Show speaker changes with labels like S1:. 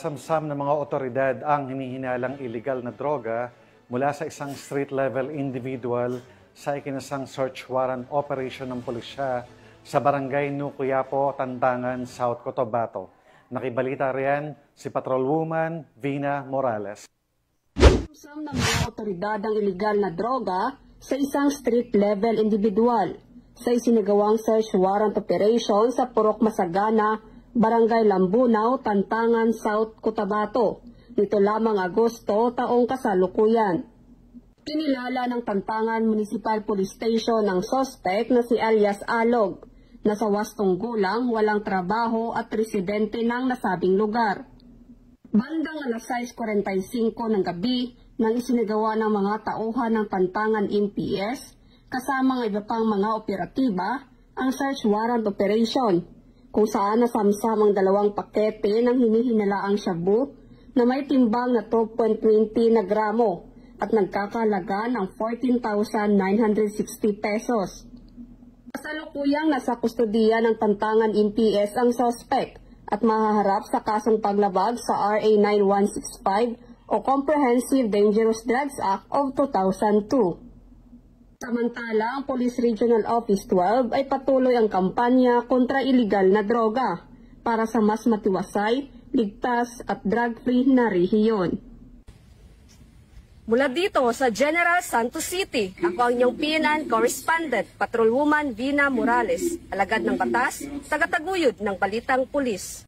S1: Samsam ng mga otoridad ang hinihinalang illegal na droga mula sa isang street-level individual sa ikinasang search warrant operation ng pulisya sa Barangay Nukuyapo, Tantangan, South Cotabato. Nakibalita riyan si Patrolwoman Vina Morales.
S2: Samsam ng mga otoridad ang illegal na droga sa isang street-level individual sa isinagawang search warrant operation sa Purok Masagana, Barangay Lambunaw, Tantangan, South Cotabato, nito lamang Agosto taong kasalukuyan. Kinilala ng Tantangan Municipal Police Station ang suspect na si alias Alog, na sa wastong gulang, walang trabaho at residente ng nasabing lugar. Bandang alas 6:45 ng gabi nang isinagawa ng mga tauhan ng Tantangan MPS kasama ng iba pang mga operatiba ang search warrant operation, kung saan nasamsam ang dalawang pakete ng hinihinalaang shabu na may timbang na 12.20 na gramo at nagkakalaga ng 14,960 pesos. Kasalukuyang nasa kustudiya ng Tantangan MPS ang suspect at mahaharap sa kasong paglabag sa RA 9165 o Comprehensive Dangerous Drugs Act of 2002. Samantala, ang Police Regional Office 12 ay patuloy ang kampanya kontra iligal na droga para sa mas matiwasay, ligtas at drug-free na rehiyon.
S3: Mula dito sa General Santos City, ako ang inyong PNN correspondent, Patrolwoman Vina Morales, alagad ng batas, tagataguyod ng Balitang Pulis.